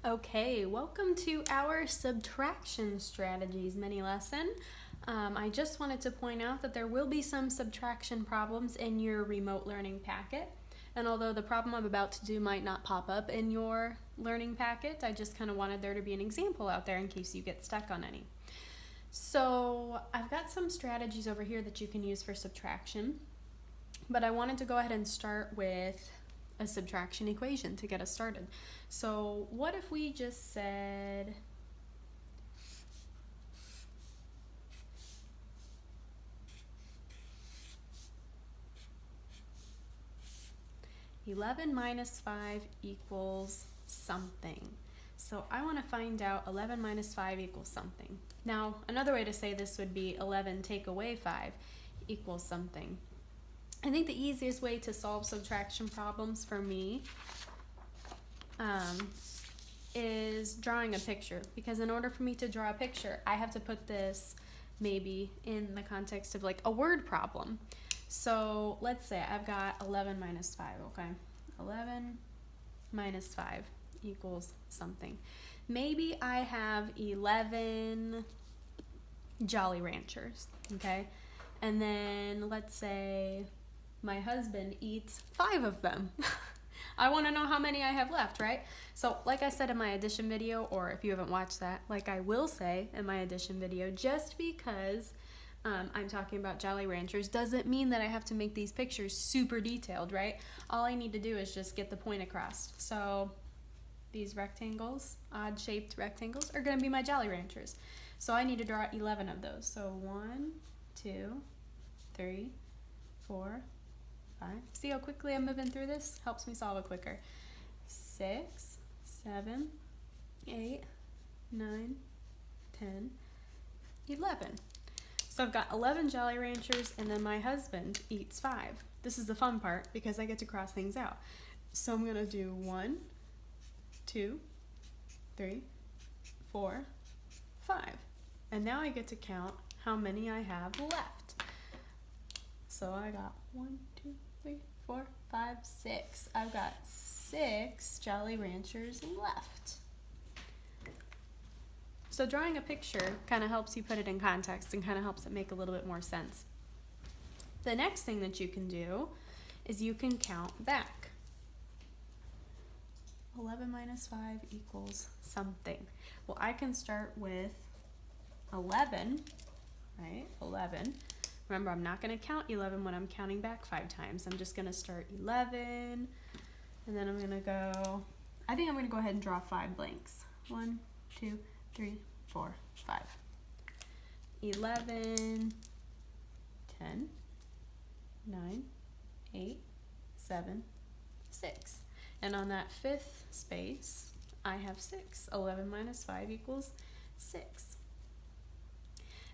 Okay, welcome to our Subtraction Strategies mini lesson. I just wanted to point out that there will be some subtraction problems in your remote learning packet. And although the problem I'm about to do might not pop up in your learning packet, I just kind of wanted there to be an example out there in case you get stuck on any. So I've got some strategies over here that you can use for subtraction, but I wanted to go ahead and start with a subtraction equation to get us started. So what if we just said (11 minus 5 equals something. So I want to find out 11 minus 5 equals something. Now, another way to say this would be 11 take away 5 equals something. I think the easiest way to solve subtraction problems for me is drawing a picture, because in order for me to draw a picture, I have to put this maybe in the context of like a word problem. So let's say I've got 11 minus 5, okay? 11 minus 5 equals something. Maybe I have 11 Jolly Ranchers, okay? And then let's say my husband eats 5 of them. I want to know how many I have left, right? So like I said in my addition video, or if you haven't watched that, like I will say in my addition video, just because I'm talking about Jolly Ranchers doesn't mean that I have to make these pictures super detailed, right? All I need to do is just get the point across. So these rectangles, odd shaped rectangles, are going to be my Jolly Ranchers. So I need to draw 11 of those. So 1, 2, 3, 4, 5. See how quickly I'm moving through this? Helps me solve it quicker. 6, 7, 8, 9, 10, 11. So I've got 11 Jolly Ranchers, and then my husband eats 5. This is the fun part because I get to cross things out. So I'm going to do 1, 2, 3, 4, 5. And now I get to count how many I have left. So I got 1, 2, 3, 4, 5, 6. I've got 6 Jolly Ranchers left. So drawing a picture kind of helps you put it in context and kind of helps it make a little bit more sense. The next thing that you can do is you can count back. 11 minus 5 equals something. Well, I can start with 11, right? 11. Remember, I'm not going to count 11 when I'm counting back 5 times. I'm just going to start 11, and then I'm going to go, I think I'm going to go ahead and draw 5 blanks. 1, 2, 3, 4, 5. 11, 10, 9, 8, 7, 6. And on that 5th space, I have 6. 11 minus 5 equals 6.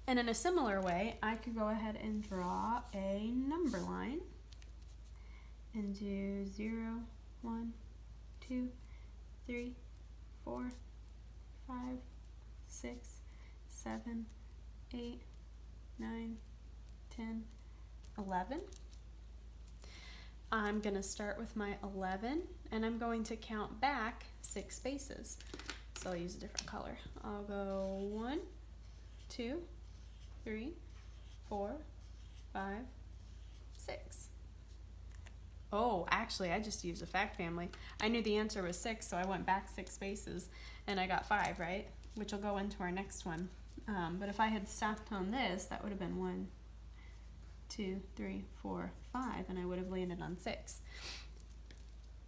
And in a similar way, I could go ahead and draw a number line and do 0, 1, 2, 3, 4, 5, 6, 7, 8, 9, 10, 11. I'm going to start with my 11, and I'm going to count back 6 spaces. So I'll use a different color. I'll go 1, 2, 3, 4, 5, 6. Oh, actually, I just used a fact family. I knew the answer was 6, so I went back 6 spaces, and I got 5, right? Which will go into our next one. But if I had stopped on this, that would have been 1, 2, 3, 4, 5, and I would have landed on 6.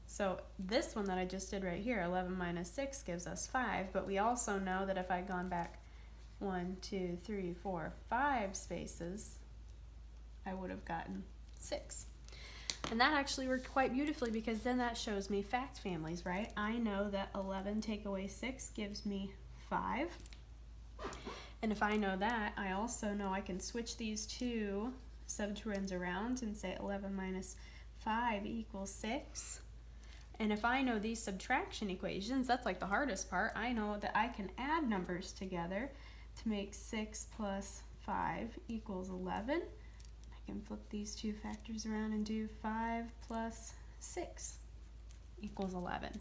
So this one that I just did right here, 11 minus 6, gives us 5, but we also know that if I'd gone back 1, 2, 3, 4, 5 spaces, I would have gotten 6. And that actually worked quite beautifully, because then that shows me fact families, right? I know that 11 take away 6 gives me 5. And if I know that, I also know I can switch these two subtrends around and say 11 minus 5 equals 6. And if I know these subtraction equations, that's like the hardest part. I know that I can add numbers together to make 6 plus 5 equals 11. I can flip these two factors around and do 5 plus 6 equals 11.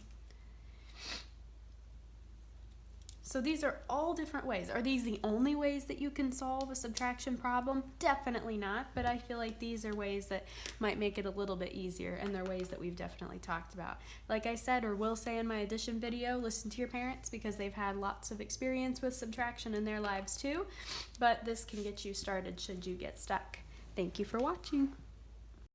So these are all different ways. Are these the only ways that you can solve a subtraction problem? Definitely not, but I feel like these are ways that might make it a little bit easier, and they're ways that we've definitely talked about. Like I said, or will say in my addition video, listen to your parents because they've had lots of experience with subtraction in their lives too, but this can get you started should you get stuck. Thank you for watching.